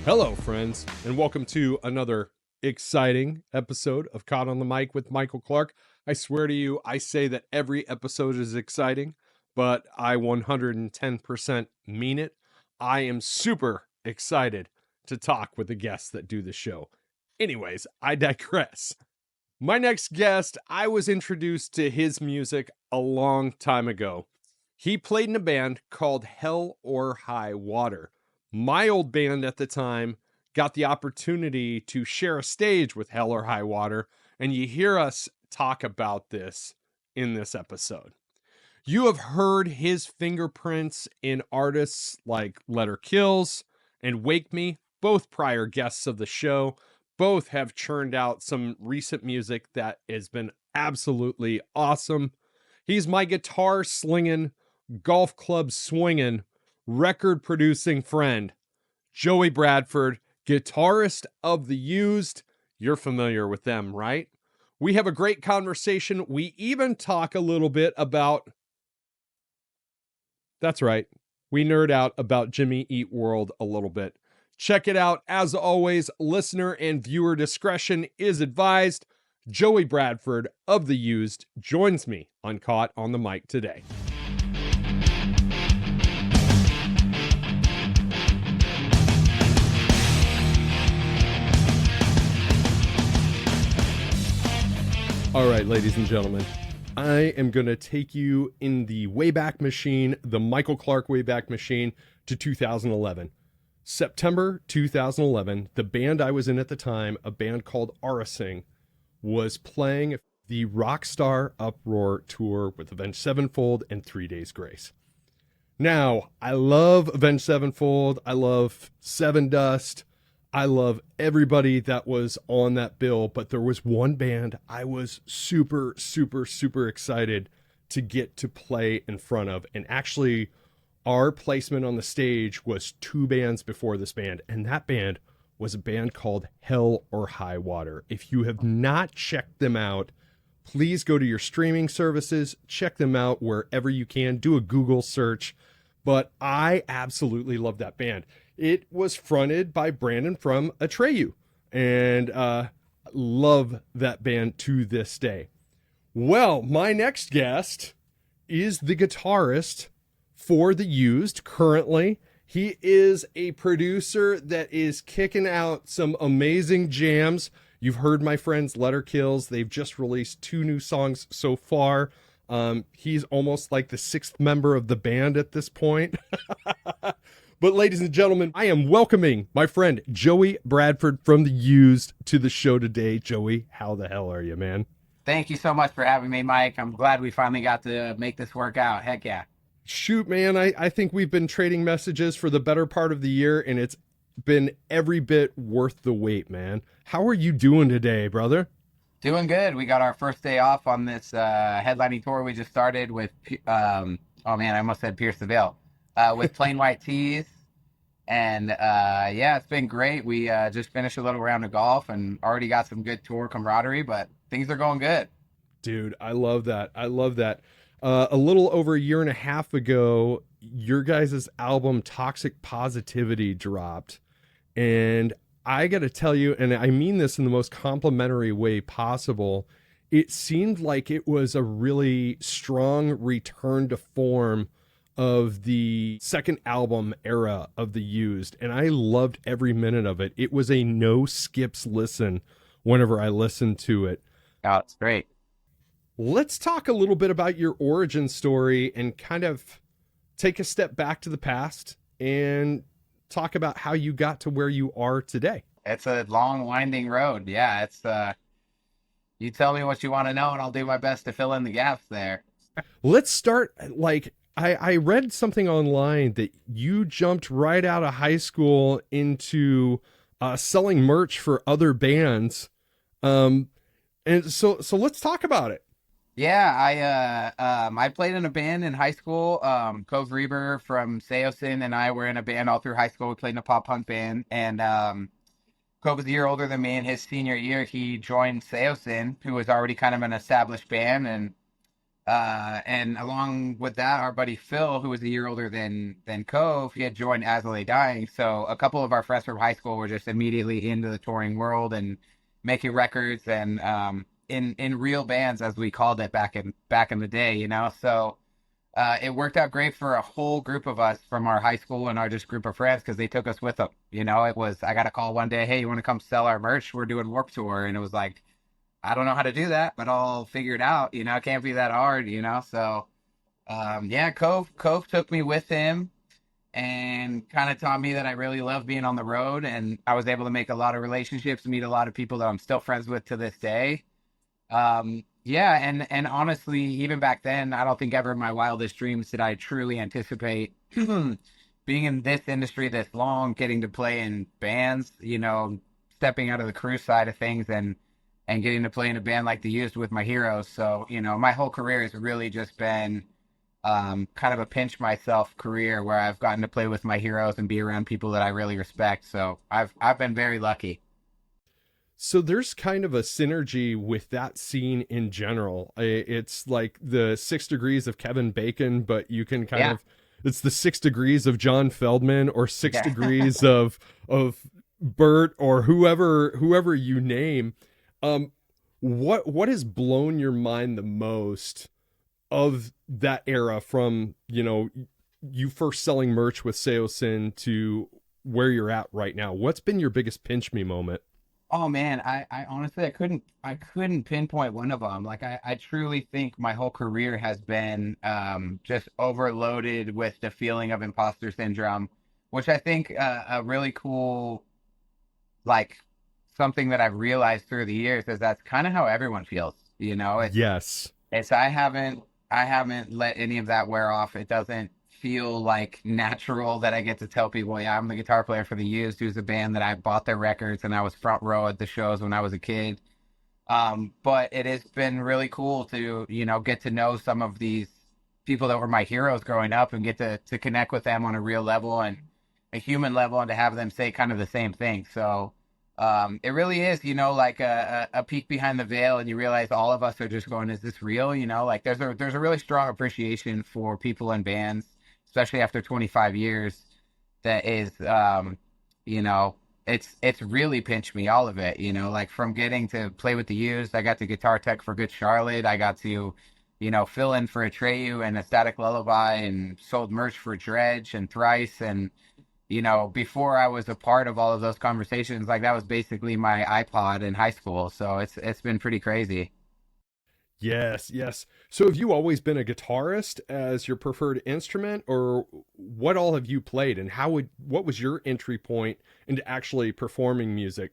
Hello, friends, and welcome to another exciting episode of Caught on the Mic with Michael Clark. I swear to you, I say that every episode is exciting, but I 110% mean it. I am super excited to talk with the guests that do the show. Anyways, I digress. My next guest, I was introduced to his music a long time ago. He played in a band called Or Highwater. My old band at the time got the opportunity to share a stage with Or Highwater, and you hear us talk about this in this episode. You have heard his fingerprints in artists like Letter Kills and Wake Me, both prior guests of the show. Both have churned out some recent music that has been absolutely awesome. He's my guitar slinging, golf club swinging, record producing friend, Joey Bradford, guitarist of The Used. You're familiar with them, right? We have a great conversation. We even talk a little bit about, that's right, we nerd out about Jimmy Eat World a little bit. Check it out. As always, listener and viewer discretion is advised. Joey Bradford of The Used joins me on Caught on the Mic today. All right, ladies and gentlemen, I am going to take you in the Wayback Machine, the Michael Clark Wayback Machine, to 2011. September 2011, the band I was in at the time, a band called Arising, was playing the Rockstar Uproar tour with Avenged Sevenfold and 3 Days Grace. Now, I love Avenged Sevenfold. I love Seven Dust. I love everybody that was on that bill, but there was one band I was super excited to get to play in front of. And actually, our placement on the stage was two bands before this band, and that band was a band called Or Highwater. If you have not checked them out, please go to your streaming services, check them out wherever you can, do a Google search. But I absolutely love that band. It was fronted by Brandon from Atreyu, and love that band to this day. Well, my next guest is the guitarist for The Used currently. He is a producer that is kicking out some amazing jams. You've heard my friends Letter Kills. They've just released 2 new songs so far. He's almost like the 6th member of the band at this point. But ladies and gentlemen, I am welcoming my friend Joey Bradford from The Used to the show today. Joey, how the hell are you, man? Thank you so much for having me, Mike. I'm glad we finally got to make this work out. Heck yeah. Shoot, man, I think we've been trading messages for the better part of the year, and it's been every bit worth the wait, man. How are you doing today, brother? Doing good. We got our first day off on this headlining tour we just started with, oh man, I almost said Pierce the Veil, with Plain White Tees. And yeah, it's been great. We just finished a little round of golf and already got some good tour camaraderie, but things are going good. Dude, I love that. I love that. A little over a year and a half ago, your guys' album Toxic Positivity dropped. And I got to tell you, and I mean this in the most complimentary way possible, it seemed like it was a really strong return to form of the second album era of The Used, and I loved every minute of it. It was a no skips listen whenever I listened to it. Oh, it's great. Let's talk a little bit about your origin story and kind of take a step back to the past and talk about how you got to where you are today. It's a long, winding road. Yeah, it's you tell me what you want to know, and I'll do my best to fill in the gaps there. Let's start, like, I read something online that you jumped right out of high school into selling merch for other bands. And so let's talk about it. Yeah, I played in a band in high school. Cove Reber from Seosin and I were in a band all through high school. We played in a pop punk band, and Cove was a year older than me. In his senior year, he joined Seosin, who was already kind of an established band, and And along with that, our buddy Phil, who was a year older than Cove, he had joined As I Lay Dying. So a couple of our friends from high school were just immediately into the touring world and making records and in real bands, as we called it back in the day, you know. So it worked out great for a whole group of us from our high school and our just group of friends because they took us with them. You know, it was I got a call one day, hey, you want to come sell our merch? We're doing Warped Tour, and it was like, I don't know how to do that, but I'll figure it out. You know, it can't be that hard. You know, so yeah, Cove took me with him and kind of taught me that I really love being on the road, and I was able to make a lot of relationships, meet a lot of people that I'm still friends with to this day. Yeah, and honestly, even back then, I don't think ever in my wildest dreams did I truly anticipate being in this industry this long, getting to play in bands, you know, stepping out of the crew side of things and getting to play in a band like The Used with my heroes. So, you know, my whole career has really just been kind of a pinch myself career where I've gotten to play with my heroes and be around people that I really respect. So I've been very lucky. So there's kind of a synergy with that scene in general. It's like the 6 degrees of Kevin Bacon, but you can kind Yeah. of, it's the 6 degrees of John Feldman or six Yeah. degrees of Bert or whoever you name. Um, what has blown your mind the most of that era from, you first selling merch with Seosin to where you're at right now? What's been your biggest pinch me moment? Oh man, I honestly I couldn't pinpoint one of them. Like I truly think my whole career has been just overloaded with the feeling of imposter syndrome, which I think a really cool like something that I've realized through the years is that's kind of how everyone feels. You know, Yes. it's I haven't let any of that wear off. It doesn't feel like natural that I get to tell people, yeah, I'm the guitar player for The Used, who's a band that I bought their records and I was front row at the shows when I was a kid. But it has been really cool to, you know, get to know some of these people that were my heroes growing up and get to connect with them on a real level and a human level and to have them say kind of the same thing. So it really is, you know, like a peek behind the veil and you realize all of us are just going, is this real? You know, like there's a really strong appreciation for people and bands, especially after 25 years, that is you know, it's really pinched me, all of it, you know, like from getting to play with The Used, I got to guitar tech for Good Charlotte, I got to, you know, fill in for Atreyu and a Static Lullaby and sold merch for Dredge and Thrice and you know, before I was a part of all of those conversations, like that was basically my iPod in high school. So it's been pretty crazy. Yes, yes. So have you always been a guitarist as your preferred instrument, or what all have you played, and what was your entry point into actually performing music?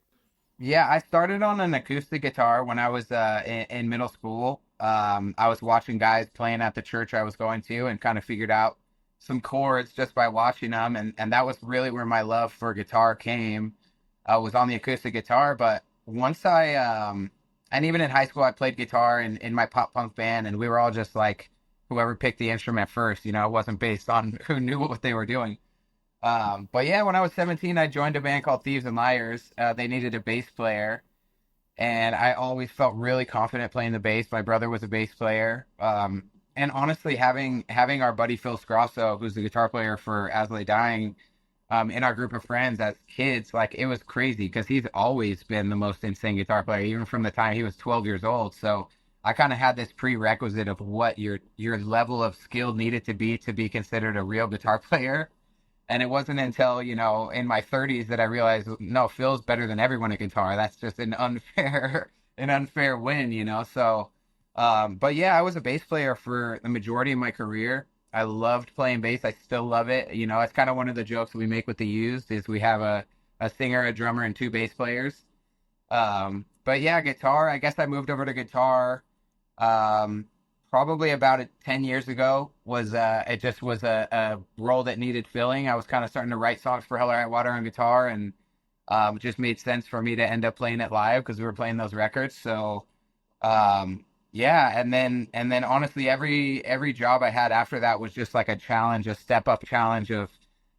Yeah, I started on an acoustic guitar when I was in middle school. I was watching guys playing at the church I was going to and kind of figured out some chords just by watching them. And that was really where my love for guitar came. I was on the acoustic guitar, but once and even in high school, I played guitar in my pop punk band, and we were all just like whoever picked the instrument first. You know, it wasn't based on who knew what they were doing. But yeah, when I was 17, I joined a band called Thieves and Liars. They needed a bass player, and I always felt really confident playing the bass. My brother was a bass player. And honestly, having our buddy Phil Scrosso, who's the guitar player for As I Lay Dying, in our group of friends as kids, like it was crazy because he's always been the most insane guitar player, even from the time he was 12 years old. So I kind of had this prerequisite of what your level of skill needed to be considered a real guitar player. And it wasn't until, you know, in my 30s that I realized, no, Phil's better than everyone at guitar. That's just an unfair, an unfair win, you know? So, but yeah, I was a bass player for the majority of my career. I loved playing bass. I still love it. You know, it's kind of one of the jokes we make with The Used is we have a singer, a drummer, and two bass players. But yeah, guitar, I guess I moved over to guitar um, probably about 10 years ago. Was it just was a role that needed filling. I was kind of starting to write songs for Hell or High Water on guitar, and it just made sense for me to end up playing it live because we were playing those records. So yeah, and then honestly, every job I had after that was just like a challenge, a step up challenge of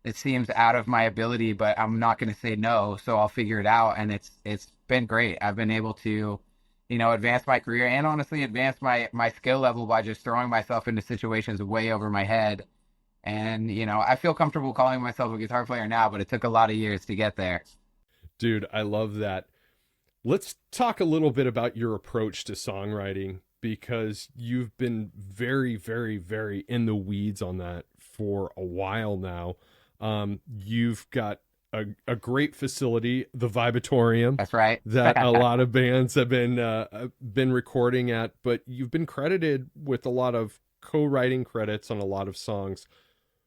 it seems out of my ability, but I'm not going to say no, so I'll figure it out. And it's been great. I've been able to, advance my career and honestly advance my skill level by just throwing myself into situations way over my head. And, I feel comfortable calling myself a guitar player now, but it took a lot of years to get there. Dude, I love that. Let's talk a little bit about your approach to songwriting because you've been very, very, very in the weeds on that for a while now. You've got a great facility, the Vibatorium, That's right. that a lot of bands have been recording at, but you've been credited with a lot of co-writing credits on a lot of songs.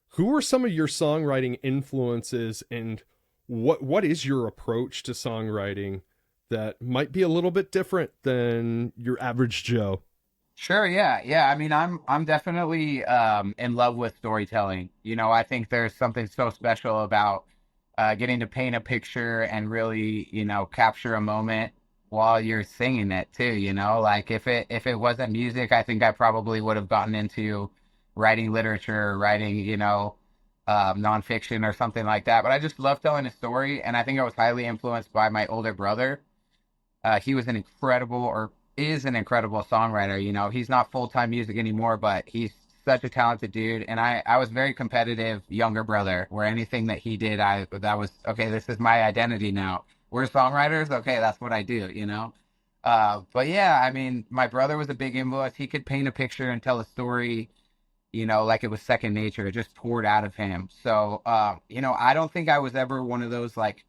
Who are some of your songwriting influences, and what is your approach to songwriting that might be a little bit different than your average Joe? Sure, yeah. Yeah, I mean, I'm definitely in love with storytelling. I think there's something so special about getting to paint a picture and really, capture a moment while you're singing it too, Like if it wasn't music, I think I probably would have gotten into writing literature, writing, nonfiction or something like that. But I just love telling a story, and I think I was highly influenced by my older brother. He was an incredible, or is an incredible songwriter. He's not full-time music anymore, but he's such a talented dude. And I was very competitive younger brother, where anything that he did, that was, okay, this is my identity now. We're songwriters. Okay, that's what I do. But yeah, I mean, my brother was a big influence. He could paint a picture and tell a story, like it was second nature. It just poured out of him. So, I don't think I was ever one of those like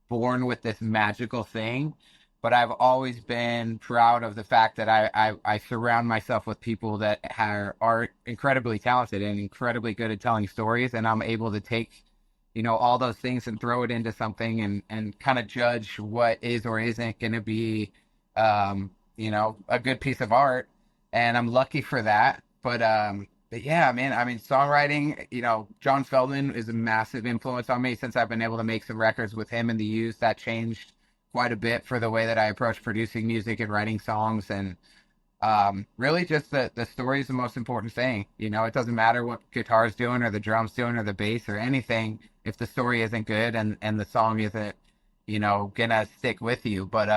born with this magical thing, but I've always been proud of the fact that I surround myself with people that are incredibly talented and incredibly good at telling stories, and I'm able to take, all those things and throw it into something and kind of judge what is or isn't going to be, a good piece of art. And I'm lucky for that. But yeah, man, I mean, songwriting, John Feldman is a massive influence on me since I've been able to make some records with him and the Used. That changed quite a bit for the way that I approach producing music and writing songs. And really just the story is the most important thing. It doesn't matter what guitar's doing or the drums doing or the bass or anything if the story isn't good and the song isn't, gonna stick with you. But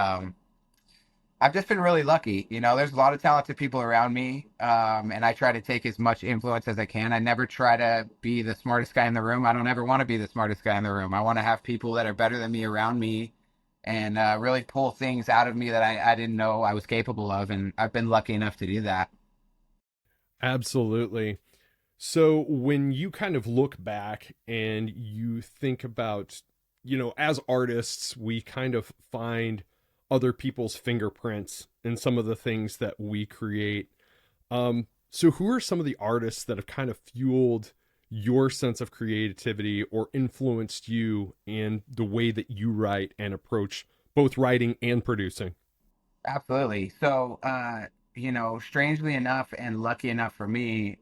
I've just been really lucky. There's a lot of talented people around me, and I try to take as much influence as I can. I never try to be the smartest guy in the room. I don't ever want to be the smartest guy in the room. I want to have people that are better than me around me and really pull things out of me that I didn't know I was capable of. And I've been lucky enough to do that. Absolutely. So when you kind of look back and you think about, as artists, we kind of find other people's fingerprints in some of the things that we create. So who are some of the artists that have kind of fueled your sense of creativity or influenced you in the way that you write and approach both writing and producing? Absolutely. So, strangely enough and lucky enough for me,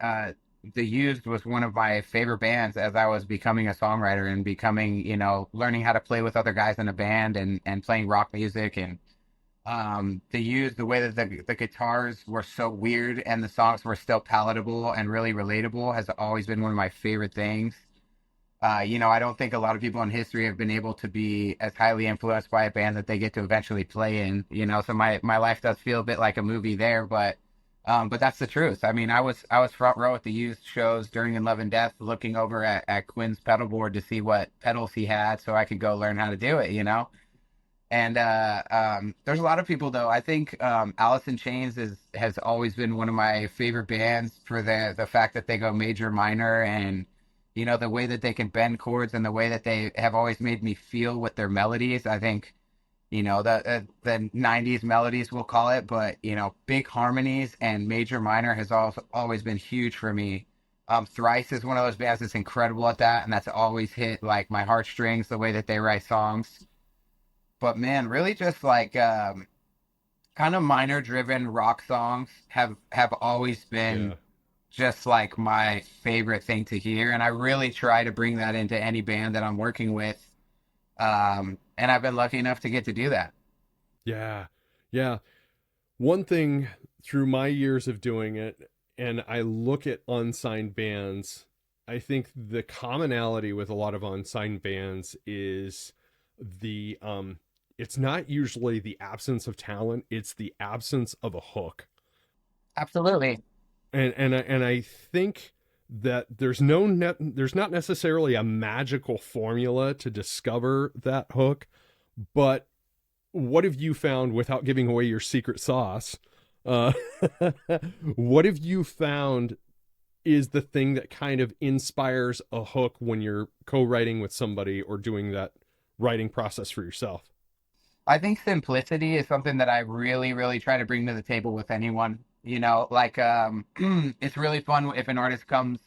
The Used was one of my favorite bands as I was becoming a songwriter and becoming, learning how to play with other guys in a band and playing rock music. And The Used, the way that the guitars were so weird and the songs were still palatable and really relatable has always been one of my favorite things. I don't think a lot of people in history have been able to be as highly influenced by a band that they get to eventually play in, so my life does feel a bit like a movie there, but that's the truth. I mean, I was front row at the youth shows during In Love and Death, looking over at Quinn's pedal board to see what pedals he had so I could go learn how to do it. And there's a lot of people though. I think Alice in Chains has always been one of my favorite bands for the fact that they go major minor and the way that they can bend chords and the way that they have always made me feel with their melodies. I think the 90s melodies we'll call it, but big harmonies and major minor has also always been huge for me. Thrice is one of those bands that's incredible at that, and that's always hit like my heartstrings the way that they write songs. But man, really just like kind of minor driven rock songs have always been Yeah. just like my favorite thing to hear, and I really try to bring that into any band that I'm working with. And I've been lucky enough to get to do that. Yeah. Yeah. One thing through my years of doing it, and I look at unsigned bands, I think the commonality with a lot of unsigned bands is the it's not usually the absence of talent, it's the absence of a hook. Absolutely. And I think that there's not necessarily a magical formula to discover that hook, but what have you found, without giving away your secret sauce? Uh, what have you found is the thing that kind of inspires a hook when you're co-writing with somebody or doing that writing process for yourself? I think simplicity is something that I really, really try to bring to the table with anyone. Like it's really fun if an artist comes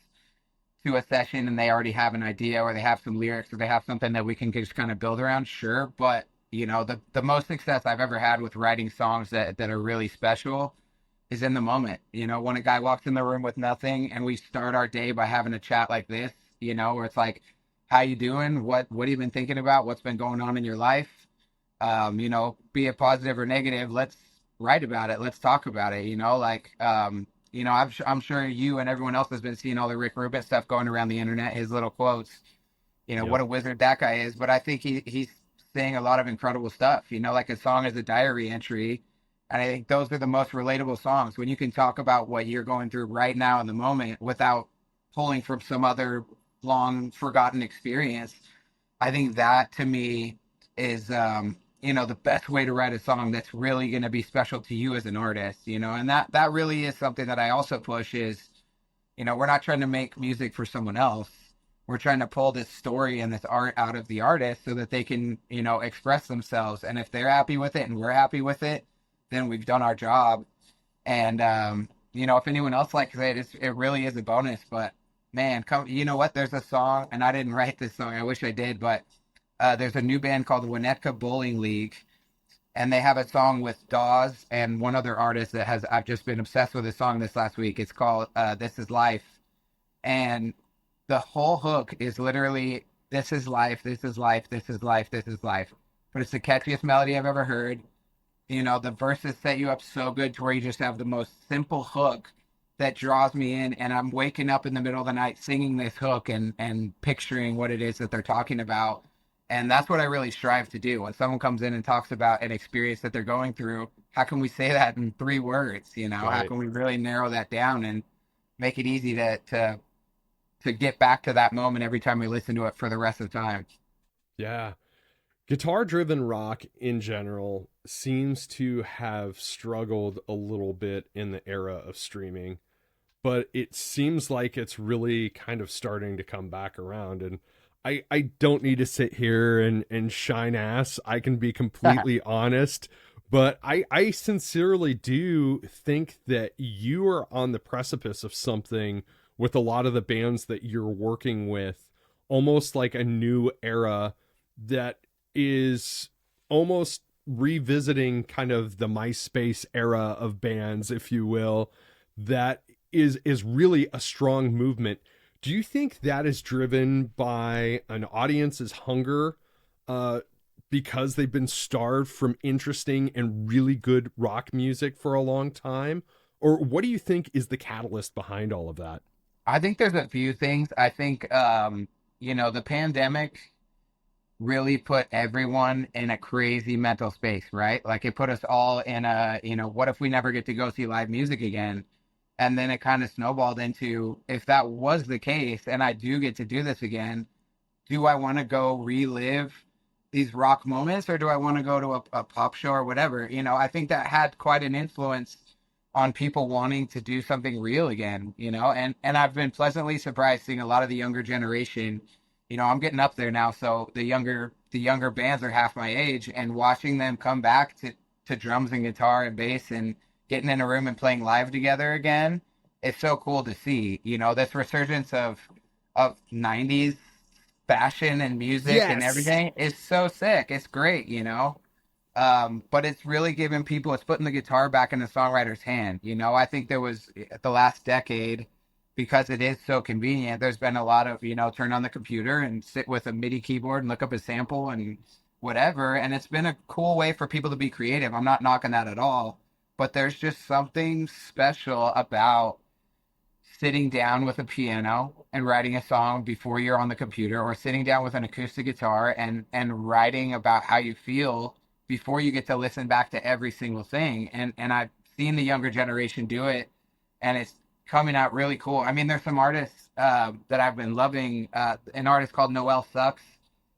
to a session and they already have an idea or they have some lyrics or they have something that we can just kind of build around, sure. But the most success I've ever had with writing songs that are really special is in the moment. When a guy walks in the room with nothing and we start our day by having a chat like this, where it's like, how you doing? What have you been thinking about? What's been going on in your life? Be it positive or negative, let's write about it. Let's talk about it. I'm sure you and everyone else has been seeing all the Rick Rubin stuff going around the internet, his little quotes, what Yep. a wizard that guy is. But I think he's saying a lot of incredible stuff, like a song is a diary entry. And I think those are the most relatable songs when you can talk about what you're going through right now in the moment without pulling from some other long forgotten experience. I think that to me is, the best way to write a song that's really going to be special to you as an artist, and that really is something that I also push is, we're not trying to make music for someone else. We're trying to pull this story and this art out of the artist so that they can, express themselves. And if they're happy with it and we're happy with it, then we've done our job. And, if anyone else likes it, it really is a bonus. But man, you know what? There's a song, and I didn't write this song. I wish I did, but there's a new band called the Winnetka Bowling League, and they have a song with Dawes and one other artist that has I've just been obsessed with this song this last week. It's called "This Is Life," and the whole hook is literally "This is life, this is life, this is life, this is life." But it's the catchiest melody I've ever heard. The verses set you up so good to where you just have the most simple hook that draws me in, and I'm waking up in the middle of the night singing this hook and picturing what it is that they're talking about. And that's what I really strive to do. When someone comes in and talks about an experience that they're going through, how can we say that in 3 words? How Right. can we really narrow that down and make it easy to get back to that moment every time we listen to it for the rest of the time? Yeah. Guitar driven rock in general seems to have struggled a little bit in the era of streaming, but it seems like it's really kind of starting to come back around. And I don't need to sit here and shine ass. I can be completely honest, but I sincerely do think that you are on the precipice of something with a lot of the bands that you're working with, almost like a new era that is almost revisiting kind of the MySpace era of bands, if you will, that is really a strong movement. Do you think that is driven by an audience's hunger, uh, because they've been starved from interesting and really good rock music for a long time? Or what do you think is the catalyst behind all of that? I think there's a few things. I think, the pandemic really put everyone in a crazy mental space, right? Like it put us all in what if we never get to go see live music again? And then it kind of snowballed into, if that was the case and I do get to do this again, do I want to go relive these rock moments or do I want to go to a pop show or whatever? I think that had quite an influence on people wanting to do something real again, and I've been pleasantly surprised seeing a lot of the younger generation. I'm getting up there now, so the younger bands are half my age, and watching them come back to drums and guitar and bass and getting in a room and playing live together again, it's so cool to see. This resurgence of 90s fashion and music and Yes. everything is so sick. It's great. But it's really giving people, it's putting the guitar back in the songwriter's hand. I think there was the last decade, because it is so convenient, there's been a lot of, turn on the computer and sit with a MIDI keyboard and look up a sample and whatever. And it's been a cool way for people to be creative. I'm not knocking that at all. But there's just something special about sitting down with a piano and writing a song before you're on the computer, or sitting down with an acoustic guitar and writing about how you feel before you get to listen back to every single thing. And I've seen the younger generation do it, and it's coming out really cool. I mean, there's some artists that I've been loving. An artist called Noelle Sucks.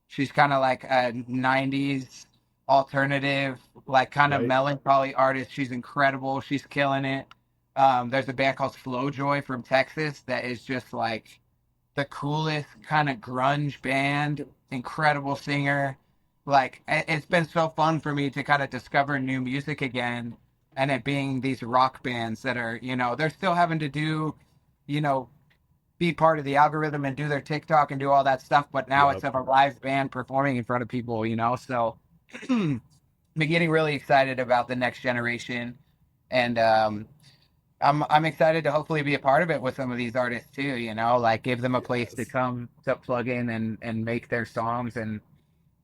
She's kind of like a '90s alternative, like kind of Right. melancholy artist. She's incredible. She's killing it. There's a band called Slow Joy from Texas that is just like the coolest kind of grunge band, incredible singer. Like it's been so fun for me to kind of discover new music again, and it being these rock bands that are, they're still having to do, you know, be part of the algorithm and do their TikTok and do all that stuff, but now it's Yep. of a live band performing in front of people. So I'm getting really excited about the next generation, and I'm excited to hopefully be a part of it with some of these artists too, like give them a place to Yes. come to plug in and make their songs, and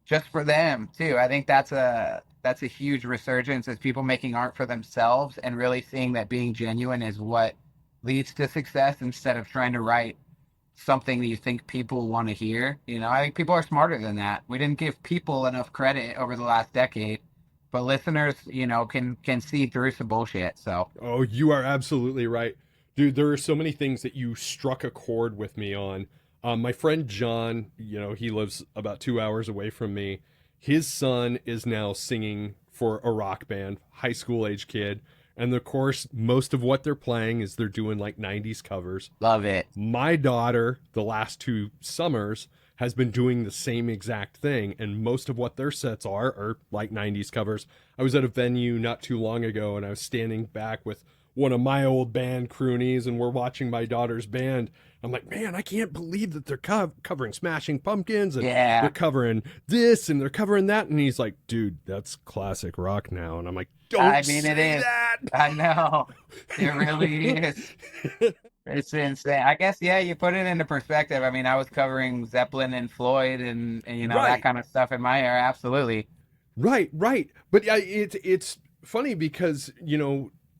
just for them too. I think that's a huge resurgence, is people making art for themselves and really seeing that being genuine is what leads to success, instead of trying to write something that you think people want to hear. I think people are smarter than that. We didn't give people enough credit over the last decade, but listeners, can see through some bullshit. So Oh, you are absolutely right. Dude, there are so many things that you struck a chord with me on. My friend John, he lives about 2 hours away from me. His son is now singing for a rock band, high school age kid. And of course, most of what they're playing is they're doing like 90s covers. love it. My daughter, the last 2 summers, has been doing the same exact thing, and most of what their sets are like 90s covers. I was at a venue not too long ago, and I was standing back with one of my old band croonies, and we're watching my daughter's band. I'm like, man, I can't believe that they're covering Smashing Pumpkins, and they're Yeah. covering this, and they're covering that. And he's like, dude, that's classic rock now. And I'm like, I don't mean, it say is. that. I know. It really is. It's insane. I guess, yeah, you put it into perspective. I mean, I was covering Zeppelin and Floyd and that Right. kind of stuff in my era. Absolutely. Right, right. But yeah, it's funny because,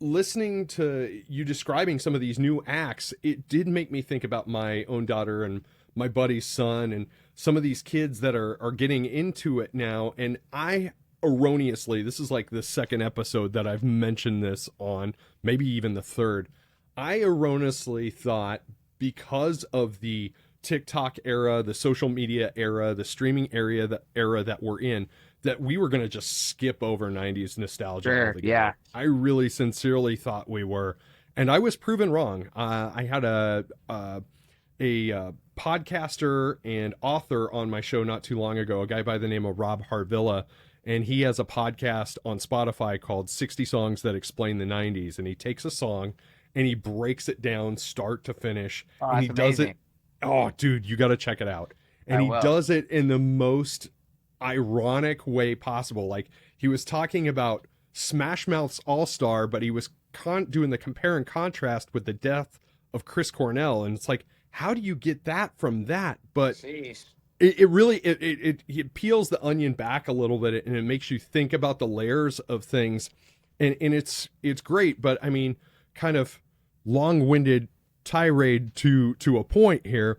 listening to you describing some of these new acts, it did make me think about my own daughter and my buddy's son and some of these kids that are getting into it now. And I erroneously, this is like the second episode that I've mentioned this on, maybe even the third. I erroneously thought, because of the TikTok era, the social media era, the streaming area, the era that we're in, that we were going to just skip over 90s nostalgia Sure. Yeah. altogether. I really sincerely thought we were. And I was proven wrong. I had a podcaster and author on my show not too long ago, a guy by the name of Rob Harvilla, and he has a podcast on Spotify called 60 Songs That Explain the 90s. And he takes a song and he breaks it down start to finish, Oh, and he that's does it. amazing. Oh, dude, you got to check it out. And I he will. does it in the most ironic way possible. Like, he was talking about Smash Mouth's All Star, but he was doing the compare and contrast with the death of Chris Cornell. And it's like, how do you get that from that? But Jeez. it really it peels the onion back a little bit, and it makes you think about the layers of things, and it's great. But I mean, kind of long-winded tirade to a point here.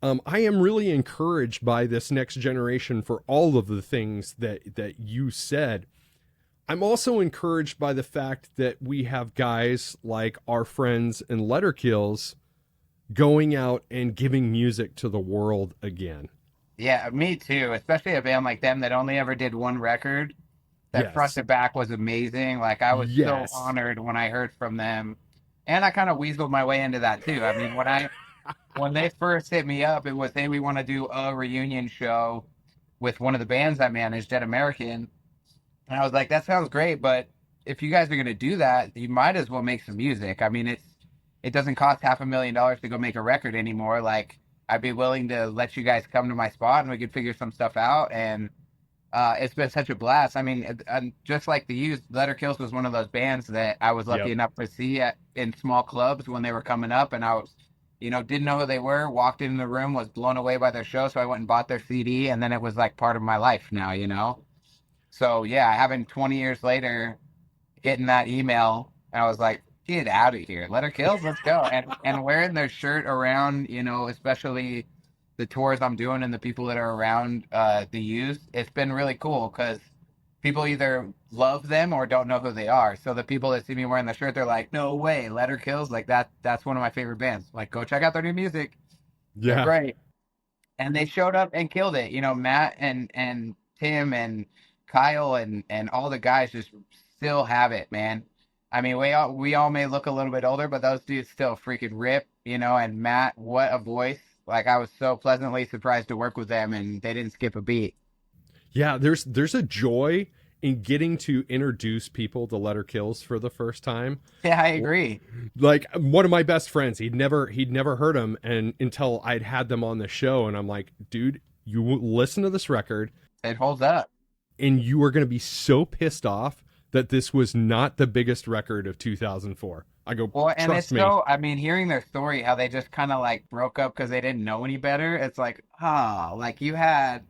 I am really encouraged by this next generation for all of the things that you said. I'm also encouraged by the fact that we have guys like our friends in Letterkills going out and giving music to the world again. Yeah, me too. Especially a band like them that only ever did one record. That front Yes. to back was amazing. Like I was so Yes. honored when I heard from them, and I kind of weaseled my way into that too. I mean, when they first hit me up, it was, hey, we want to do a reunion show with one of the bands I managed at American, and I was like, that sounds great, but if you guys are gonna do that, you might as well make some music. I mean, it doesn't cost $500,000 to go make a record anymore. Like I'd be willing to let you guys come to my spot and we could figure some stuff out. And it's been such a blast. I mean, just like the Used, Letter Kills was one of those bands that I was lucky Yep. enough to see in small clubs when they were coming up, and I was, didn't know who they were. Walked in the room, was blown away by their show, so I went and bought their CD, and then it was like part of my life now. So yeah, having 20 years later, getting that email, and I was like, get out of here, Letter Kills, let's go, and wearing their shirt around, especially the tours I'm doing and the people that are around the Used, it's been really cool because people either love them or don't know who they are. So the people that see me wearing the shirt, they're like, "No way, Letter Kills!" Like that's one of my favorite bands. Like, go check out their new music. They're Yeah. great. And they showed up and killed it. Matt and Tim and Kyle and all the guys just still have it, man. I mean, we all may look a little bit older, but those dudes still freaking rip, And Matt, what a voice! Like I was so pleasantly surprised to work with them, and they didn't skip a beat. Yeah, there's a joy in getting to introduce people to Letter Kills for the first time. Yeah, I agree. Like one of my best friends, he'd never heard them, and until I'd had them on the show, and I'm like, dude, you listen to this record, It holds up. and you are going to be so pissed off that this was not the biggest record of 2004. I go, Well, and trust it's me. so, I mean, hearing their story, how they just kind of like broke up because they didn't know any better. It's like, like you had,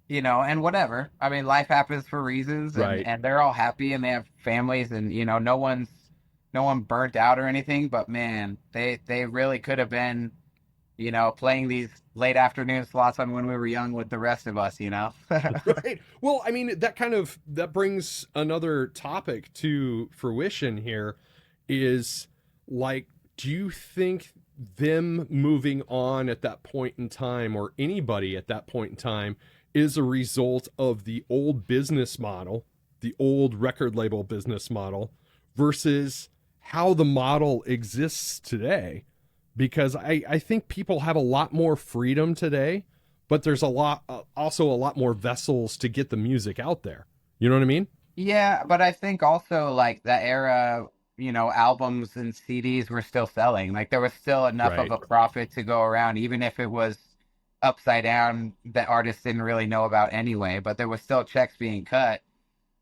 and whatever. I mean, life happens for reasons, and Right. and they're all happy and they have families, and no one burnt out or anything. But man, they really could have been, playing these late afternoon slots on when we were young with the rest of us. Right. Well, I mean, that brings another topic to fruition here is like, do you think them moving on at that point in time, or anybody at that point in time, is a result of the old business model, the old record label business model, versus how the model exists today? Because I think people have a lot more freedom today, but there's also a lot more vessels to get the music out there. You know what I mean? Yeah, but I think also like that era, albums and CDs were still selling. Like there was still enough of Right. a profit to go around, even if it was upside down that artists didn't really know about anyway, but there was still checks being cut.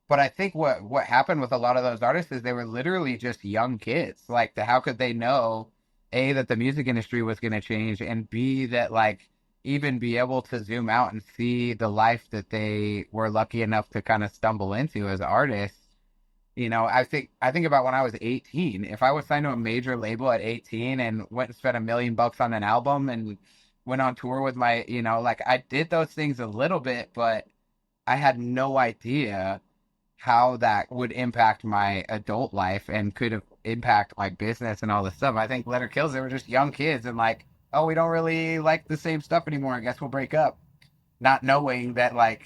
But I think what happened with a lot of those artists is they were literally just young kids. Like how could they know A, that the music industry was going to change, and B, that like even be able to zoom out and see the life that they were lucky enough to kind of stumble into as artists. I think about when I was 18. If I was signed to a major label at 18 and went and spent $1 million on an album and went on tour with like I did those things a little bit, but I had no idea how that would impact my adult life and could have impact my business and all this stuff. I think Letter Kills, they were just young kids and like, oh, we don't really like the same stuff anymore. I guess we'll break up. Not knowing that like,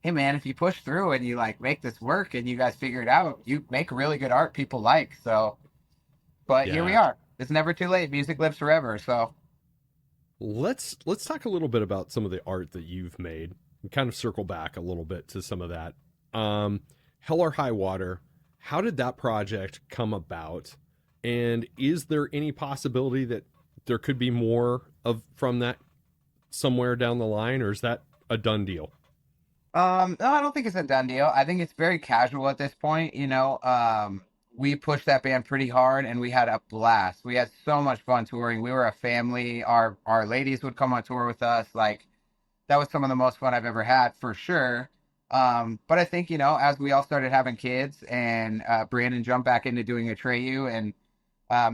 hey man, if you push through and you like make this work and you guys figure it out, you make really good art people like. So, but here we Yeah. are. It's never too late. Music lives forever. So Let's talk a little bit about some of the art that you've made and kind of circle back a little bit to some of that. Hell or High Water, how did that project come about? And is there any possibility that there could be more of from that somewhere down the line, or is that a done deal? No, I don't think it's a done deal. I think it's very casual at this point. We pushed that band pretty hard and we had a blast. We had so much fun touring. We were a family. Our ladies would come on tour with us. Like that was some of the most fun I've ever had for sure. But I think, as we all started having kids and Brandon jumped back into doing Atreyu, and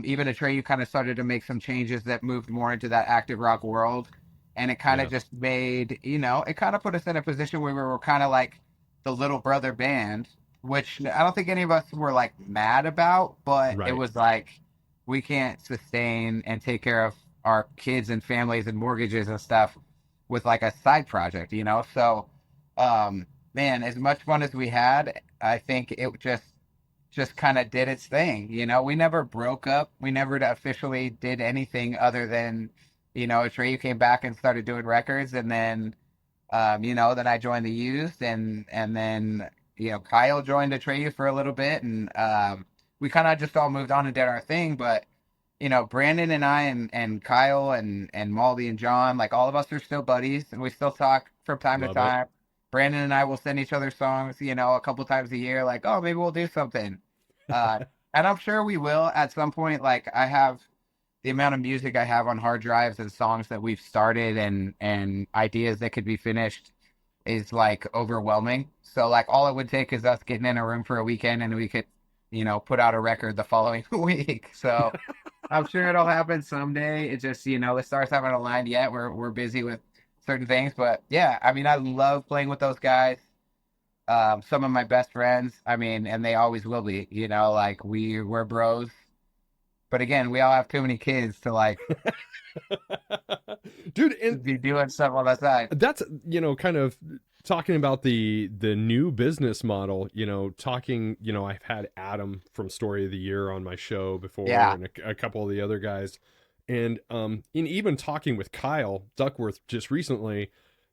even Atreyu kind of started to make some changes that moved more into that active rock world. And it kind of Yeah. just made, it kind of put us in a position where we were kind of like the little brother band, which I don't think any of us were like mad about, but it Right. was like we can't sustain and take care of our kids and families and mortgages and stuff with like a side project. So, man, as much fun as we had, I think it just kind of did its thing. We never broke up. We never officially did anything other than, Trey came back and started doing records, and then I joined the youth, and then Kyle joined Atreyu for a little bit, and we kind of just all moved on and did our thing. But Brandon and I and Kyle and Maldy and John, like all of us are still buddies, and we still talk from time to Love it. time. Brandon and I will send each other songs, a couple times a year, like, oh, maybe we'll do something. Uh, and I'm sure we will at some point. Like I have the amount of music I have on hard drives and songs that we've started and ideas that could be finished is like overwhelming. So like all it would take is us getting in a room for a weekend and we could, put out a record the following week. So I'm sure it'll happen someday. It just, the stars haven't aligned yet. We're busy with certain things, but yeah, I mean, I love playing with those guys. Some of my best friends, I mean, and they always will be, like we're bros. But again, we all have too many kids to like Dude, and be doing stuff on the side. that's, kind of talking about the new business model, talking, I've had Adam from Story of the Year on my show before, Yeah. and a couple of the other guys. And in even talking with Kyle Duckworth just recently,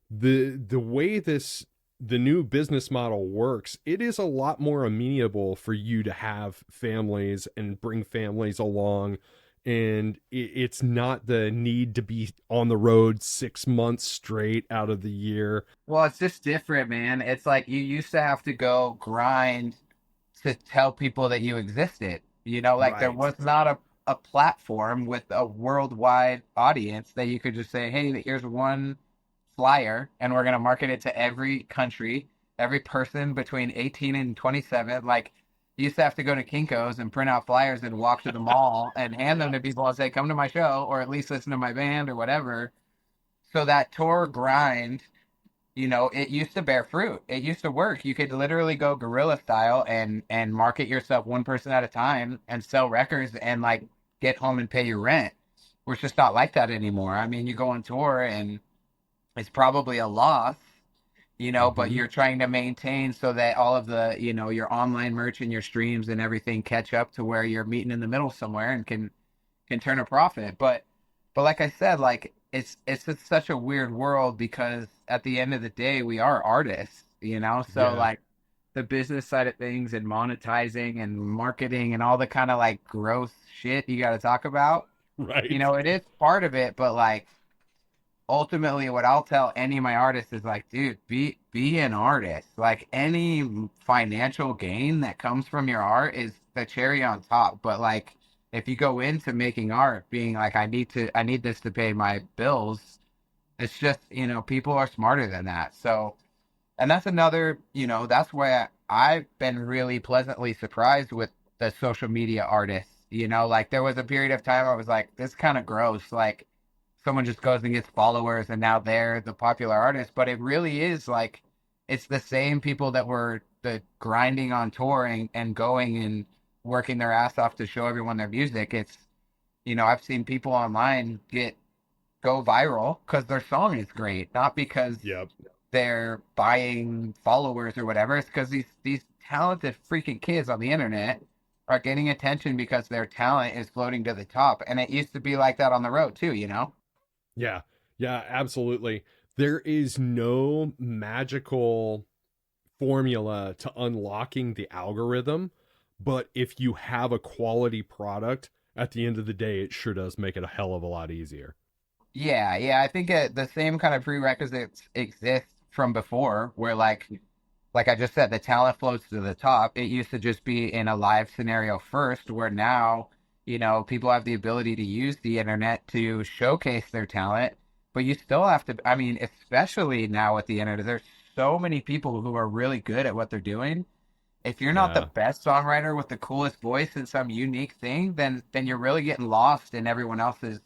the way the new business model works, it is a lot more amenable for you to have families and bring families along. And it's not the need to be on the road 6 months straight out of the year. Well, it's just different, man. It's like you used to have to go grind to tell people that you existed. Like there Right. was not a platform with a worldwide audience that you could just say, hey, here's one flyer, and we're going to market it to every country, every person between 18 and 27. Like, you used to have to go to Kinko's and print out flyers and walk to the mall and hand them Yeah. to people and say, come to my show, or at least listen to my band or whatever. So that tour grind, it used to bear fruit. It used to work. You could literally go guerrilla style and market yourself one person at a time and sell records and like get home and pay your rent. We're just not like that anymore. I mean, you go on tour and it's probably a loss, but Mm-hmm. you're trying to maintain so that all of the, your online merch and your streams and everything catch up to where you're meeting in the middle somewhere and can turn a profit. But like I said, like it's just such a weird world because at the end of the day, we are artists. So Yeah. like the business side of things and monetizing and marketing and all the kind of like gross shit you got to talk about, Right. it is part of it, but like ultimately what I'll tell any of my artists is like, dude, be an artist. Like any financial gain that comes from your art is the cherry on top. But like if you go into making art being like I need this to pay my bills, it's just, people are smarter than that. So and that's another, that's why I've been really pleasantly surprised with the social media artists. Like there was a period of time I was like, this kind of gross. Like someone just goes and gets followers and now they're the popular artist. But it really is like, it's the same people that were the grinding on touring and going and working their ass off to show everyone their music. It's, I've seen people online go viral because their song is great, not because Yep. they're buying followers or whatever. It's because these talented freaking kids on the internet are getting attention because their talent is floating to the top. And it used to be like that on the road too. Yeah. Yeah, absolutely. There is no magical formula to unlocking the algorithm, but if you have a quality product, at the end of the day, it sure does make it a hell of a lot easier. Yeah, yeah. I think the same kind of prerequisites exist from before, where like I just said, the talent floats to the top. It used to just be in a live scenario first, where now, people have the ability to use the internet to showcase their talent, but you still have to, I mean, especially now with the internet, there's so many people who are really good at what they're doing. If you're not the Yeah. best songwriter with the coolest voice and some unique thing, then you're really getting lost in everyone else's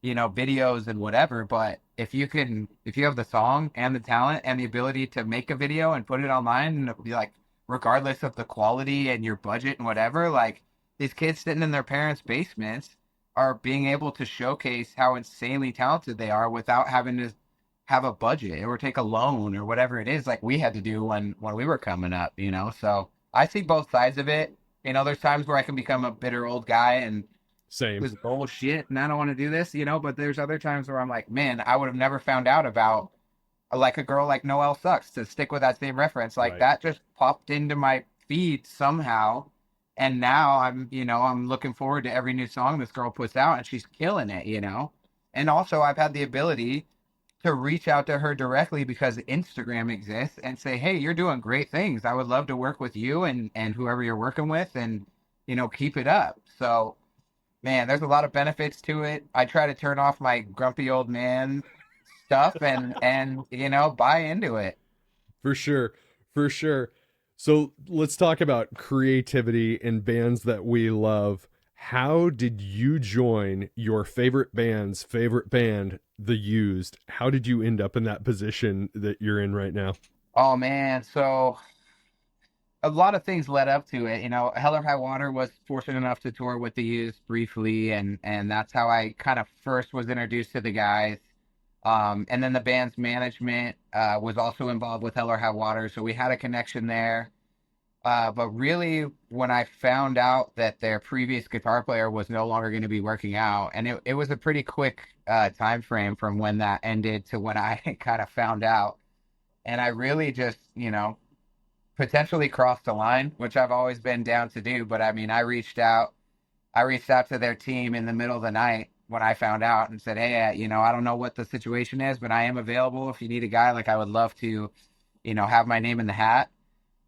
videos and whatever. But if you have the song and the talent and the ability to make a video and put it online and it'll be like, regardless of the quality and your budget and whatever, like these kids sitting in their parents' basements are being able to showcase how insanely talented they are without having to have a budget or take a loan or whatever it is like we had to do when we were coming up. So I see both sides of it. There's times where I can become a bitter old guy and Same. was bullshit and I don't want to do this. But there's other times where I'm like, man, I would have never found out about like a girl like Noelle Sucks, to stick with that same reference. Like Right. that just popped into my feed somehow. And now I'm looking forward to every new song this girl puts out and she's killing it. And also I've had the ability to reach out to her directly because Instagram exists and say, hey, you're doing great things. I would love to work with you and whoever you're working with and, keep it up. So man, there's a lot of benefits to it. I try to turn off my grumpy old man stuff and buy into it. For sure. For sure. So let's talk about creativity and bands that we love. How did you join your favorite band's favorite band, The Used? How did you end up in that position that you're in right now? Oh man, so a lot of things led up to it. Hell or High Water was fortunate enough to tour with the Used briefly, and that's how I kind of first was introduced to the guys. And then the band's management was also involved with Hell or High Water, so we had a connection there. But really, when I found out that their previous guitar player was no longer going to be working out, and it was a pretty quick time frame from when that ended to when I kind of found out. And I really just, potentially crossed the line, which I've always been down to do. But I mean, I reached out to their team in the middle of the night when I found out and said, "Hey, I don't know what the situation is, but I am available. If you need a guy, like I would love to, have my name in the hat."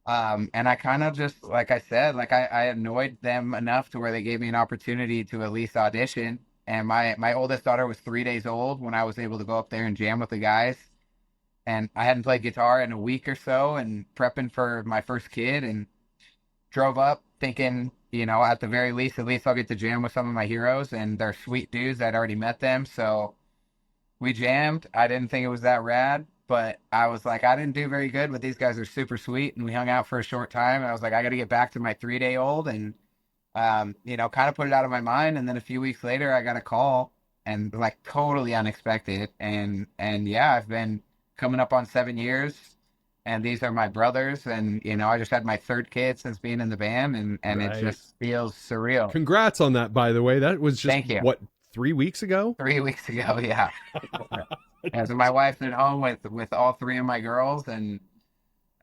And I kind of just, like I said, like I annoyed them enough to where they gave me an opportunity to at least audition. And my oldest daughter was 3 days old when I was able to go up there and jam with the guys. And I hadn't played guitar in a week or so and prepping for my first kid and drove up thinking, at the very least, at least I'll get to jam with some of my heroes, and they're sweet dudes. I'd already met them. So we jammed. I didn't think it was that rad, but I was like, I didn't do very good, but these guys are super sweet. And we hung out for a short time. I was like, I got to get back to my 3 day old and, kind of put it out of my mind. And then a few weeks later, I got a call and like totally unexpected. And yeah, I've been coming up on 7 years and these are my brothers. And, I just had my third kid since being in the band and it Right. just feels surreal. Congrats on that, by the way. That was just Thank you. what, 3 weeks ago? 3 weeks ago. Yeah. Yeah, so my wife's at home with all three of my girls, and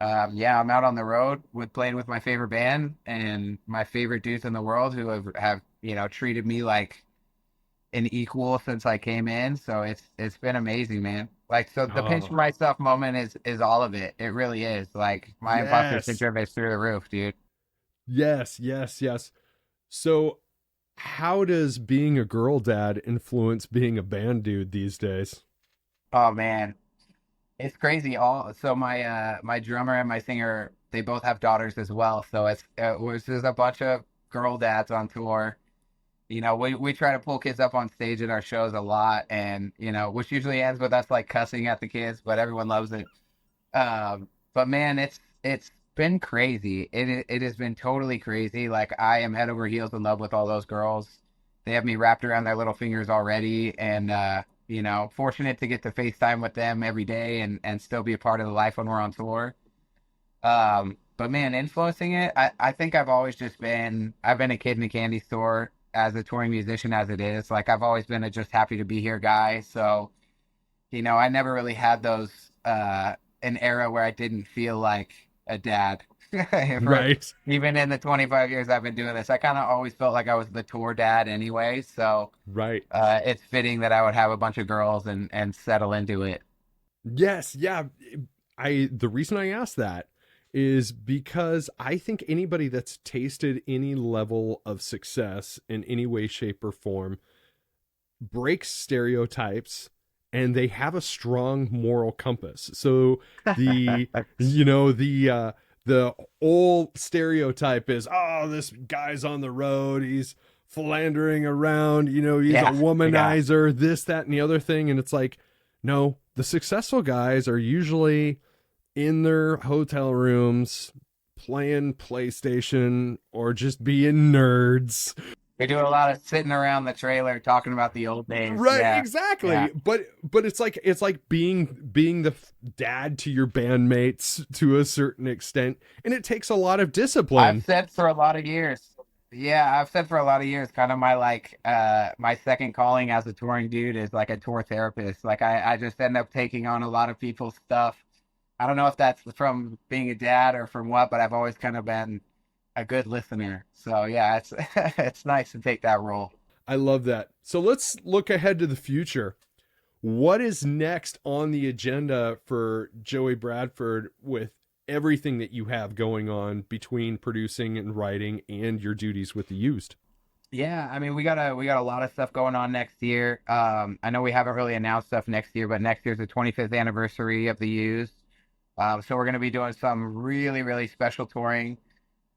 yeah, I'm out on the road with playing with my favorite band and my favorite dudes in the world who have treated me like an equal since I came in. So it's been amazing, man. Like, so the pinch for Oh, myself moment is all of it. It really is. Like my imposter yes. syndrome is through the roof, dude. Yes, yes, yes. So, how does being a girl dad influence being a band dude these days? Oh man, it's crazy. All so my drummer and my singer, they both have daughters as well. So it was just a bunch of girl dads on tour. We try to pull kids up on stage at our shows a lot, and which usually ends with us like cussing at the kids, but everyone loves it. But man, it's been crazy. It has been totally crazy. Like I am head over heels in love with all those girls. They have me wrapped around their little fingers already, and fortunate to get to FaceTime with them every day and still be a part of the life when we're on tour. But man, influencing it, I think I've been a kid in a candy store as a touring musician as it is. Like I've always been a just happy to be here guy. So, I never really had those an era where I didn't feel like a dad. For Right, even in the 25 years I've been doing this, I kind of always felt like I was the tour dad anyway. So right. it's fitting that I would have a bunch of girls and settle into it. Yes, yeah. The reason I asked that is because I think anybody that's tasted any level of success in any way, shape, or form breaks stereotypes and they have a strong moral compass. So the the old stereotype is, oh, this guy's on the road, he's philandering around, he's a Yeah, yeah. womanizer, this, that, and the other thing. And it's like, no, the successful guys are usually in their hotel rooms playing PlayStation or just being nerds. We do a lot of sitting around the trailer talking about the old days. Right, Yeah, yeah. exactly. But it's like being the dad to your bandmates to a certain extent, and it takes a lot of I've discipline. said for a lot of years. Yeah, I've said for a lot of years, kind of my second calling as a touring dude is like a tour therapist. Like I just end up taking on a lot of people's stuff. I don't know if that's from being a dad or from what, but I've always kind of been a good listener. So yeah, it's it's nice to take that role. I love that. So let's look ahead to the future. What is next on the agenda for Joey Bradford with everything that you have going on between producing and writing and your duties with the used? Yeah, I mean we got a lot of stuff going on next year. I know we haven't really announced stuff next year, but next year's the 25th anniversary of the Used. So we're gonna be doing some really really special touring.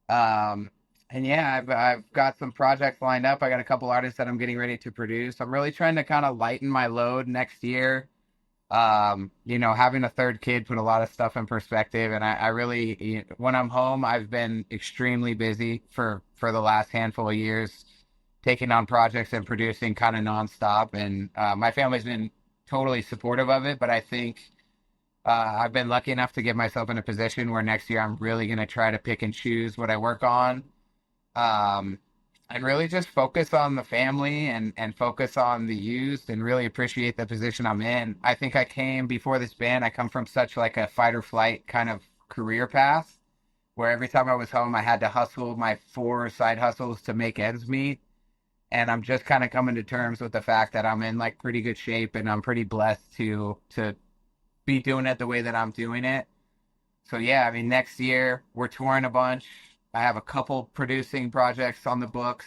Um, and yeah, I've got some projects lined up. I got a couple artists that I'm getting ready to produce. I'm really trying to kind of lighten my load next year. Having a third kid put a lot of stuff in perspective, and I really, when I'm home, I've been extremely busy for the last handful of years, taking on projects and producing kind of nonstop, and my family's been totally supportive of it. But I think I've been lucky enough to get myself in a position where next year I'm really going to try to pick and choose what I work on, um, and really just focus on the family and focus on the youth and really appreciate the position I'm in. I think I came before this band, I come from such like a fight or flight kind of career path where every time I was home, I had to hustle my four side hustles to make ends meet. And I'm just kind of coming to terms with the fact that I'm in like pretty good shape and I'm pretty blessed to be doing it the way that I'm doing it. So yeah, I mean, next year we're touring a bunch. I have a couple producing projects on the books.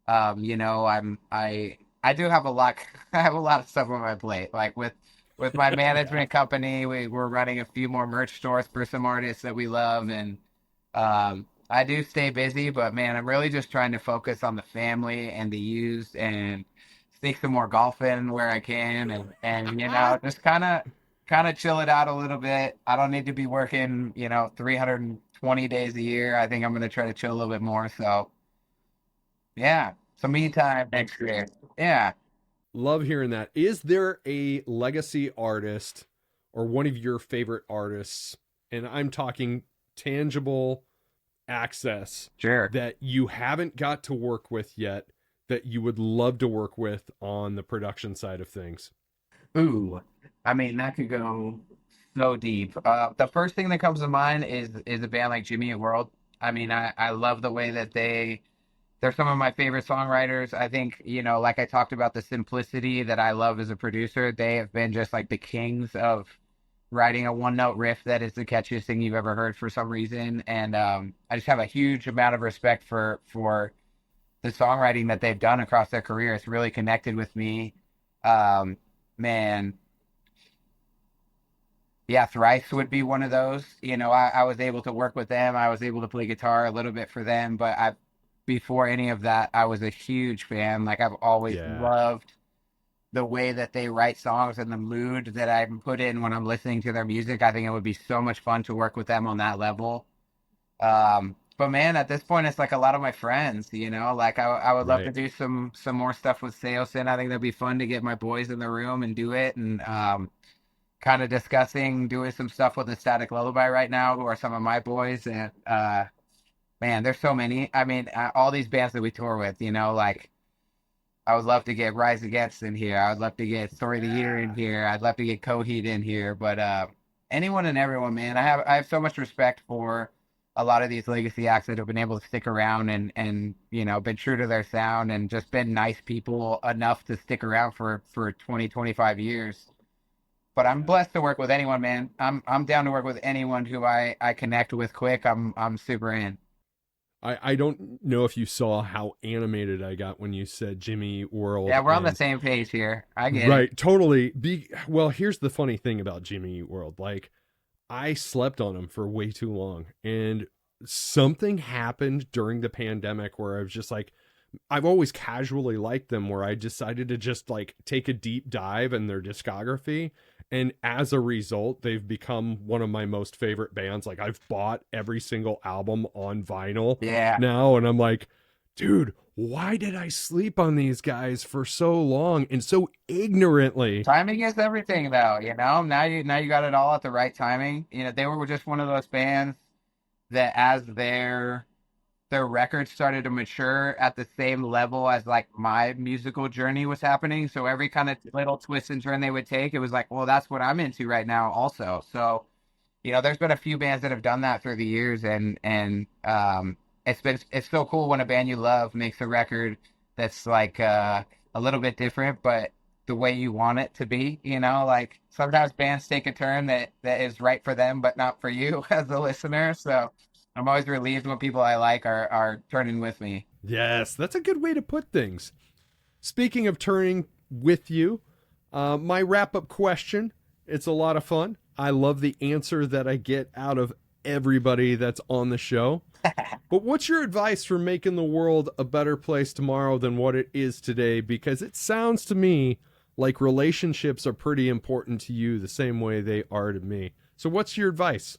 I do have a lot. I have a lot of stuff on my plate. Like with my management company, we're running a few more merch stores for some artists that we love, and I do stay busy. But man, I'm really just trying to focus on the family and the youth and sneak some more golf in where I can, and just kind of chill it out a little bit. I don't need to be working 320 days a year. I think I'm gonna try to chill a little bit more. So yeah, some me time next year. Yeah, Love hearing that. Is there a legacy artist or one of your favorite artists, and I'm talking tangible access, sure. that you haven't got to work with yet that you would love to work with on the production side of things? Ooh, I mean that could go so deep. The first thing that comes to mind is a band like Jimmy Eat World. I mean, I love the way that they're some of my favorite songwriters. I think, like I talked about the simplicity that I love as a producer, they have been just like the kings of writing a one note riff that is the catchiest thing you've ever heard for some reason. And I just have a huge amount of respect for the songwriting that they've done across their career. It's really connected with me. Um, man, yeah, Thrice would be one of those. I was able to work with them. I was able to play guitar a little bit for them, but before any of that, I was a huge fan. Like I've always Yeah. loved the way that they write songs and the mood that I'm put in when I'm listening to their music. I think it would be so much fun to work with them on that level. But man, at this point, it's like a lot of my friends. Like I would love to Right. do some more stuff with Seosin. I think that'd be fun to get my boys in the room and do it. And kind of discussing doing some stuff with the Static Lullaby right now, who are some of my boys. And man, there's so many. I mean, all these bands that we tour with, like I would love to get Rise Against in here. I would love to get Story of the Year in Yeah. here. I'd love to get Coheed in here. But anyone and everyone, man, I have so much respect for a lot of these legacy acts that have been able to stick around and been true to their sound and just been nice people enough to stick around for 20 25 years. But I'm Yeah. blessed to work with anyone, man. I'm down to work with anyone who I connect with quick. I'm super in. I don't know if you saw how animated I got when you said Jimmy World. Yeah, we're on the And same page here. I get it. right, totally. Well, here's the funny thing about Jimmy World. Like, I slept on him for way too long, and something happened during the pandemic where I was just like, I've always casually liked them, where I decided to just like take a deep dive in their discography. And as a result, they've become one of my most favorite bands. Like, I've bought every single album on vinyl Yeah. now, and I'm like, dude, why did I sleep on these guys for so long and so ignorantly? Timing is everything though, Now you got it all at the right timing. They were just one of those bands that as their records started to mature at the same level as like my musical journey was happening. So every kind of little twist and turn they would take, it was like, well, that's what I'm into right now also. So there's been a few bands that have done that through the years, and it's so cool when a band you love makes a record that's like a little bit different, but the way you want it to be. Like sometimes bands take a turn that is right for them, but not for you as a listener. So I'm always relieved when people I like are turning with me. Yes, that's a good way to put things. Speaking of turning with you, my wrap up question, it's a lot of fun. I love the answer that I get out of everybody that's on the show. But what's your advice for making the world a better place tomorrow than what it is today? Because it sounds to me like relationships are pretty important to you the same way they are to me. So what's your advice?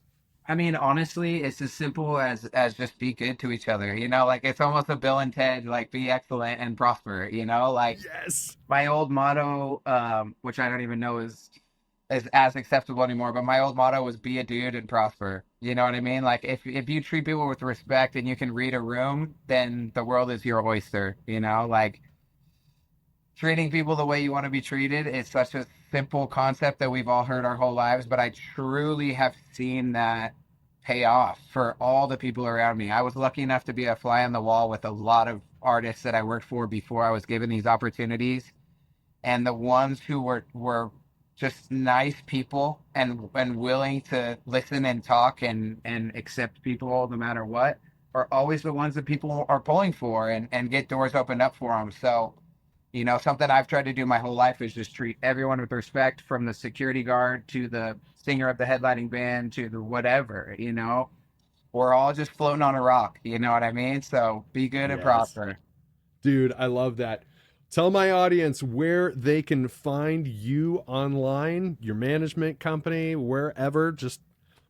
I mean, honestly, it's as simple as just be good to each other. You know, like it's almost a Bill and Ted, like be excellent and prosper. You know, like Yes. my old motto, which I don't even know is as acceptable anymore, but my old motto was be a dude and prosper. You know what I mean? Like if you treat people with respect and you can read a room, then the world is your oyster. You know, like treating people the way you want to be treated is such a simple concept that we've all heard our whole lives, but I truly have seen that pay off for all the people around me. I was lucky enough to be a fly on the wall with a lot of artists that I worked for before I was given these opportunities, and the ones who were just nice people and willing to listen and talk and accept people no matter what are always the ones that people are pulling for and get doors opened up for them. So you know, something I've tried to do my whole life is just treat everyone with respect, from the security guard to the singer of the headlining band to the whatever, you know. We're all just floating on a rock, you know what I mean? So be good and Yes. prosper. Dude, I love that. Tell my audience where they can find you online, your management company, wherever. Just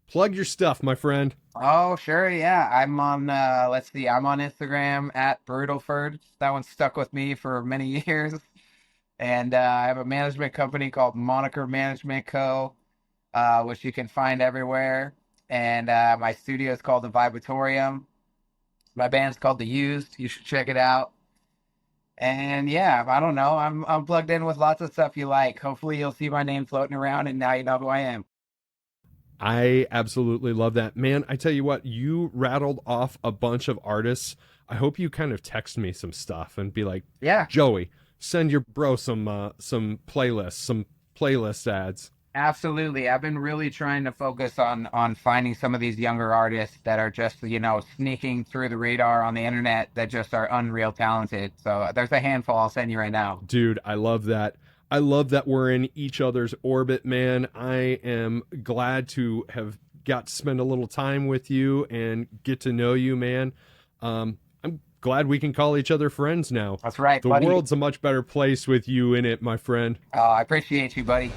plug your stuff, my friend. Oh, sure, yeah. I'm on let's see, I'm on Instagram at Brutalford. That one stuck with me for many years. And I have a management company called Moniker Management Co. Which you can find everywhere. And my studio is called the Vibratorium. My band's called The Used. You should check it out. And yeah, I don't know. I'm plugged in with lots of stuff you like. Hopefully, you'll see my name floating around, and now you know who I am. I absolutely love that. Man, I tell you what, you rattled off a bunch of artists. I hope you kind of text me some stuff and be like, Yeah, Joey, send your bro some playlists, some playlist ads. absolutely. I've been really trying to focus on finding some of these younger artists that are just sneaking through the radar on the internet that just are unreal talented. So there's a handful I'll send you right now. Dude, I love that. I love that we're in each other's orbit, man. I am glad to have got to spend a little time with you and get to know you, man. I'm glad we can call each other friends now. That's right, The buddy. world's a much better place with you in it, my friend. I appreciate you, buddy.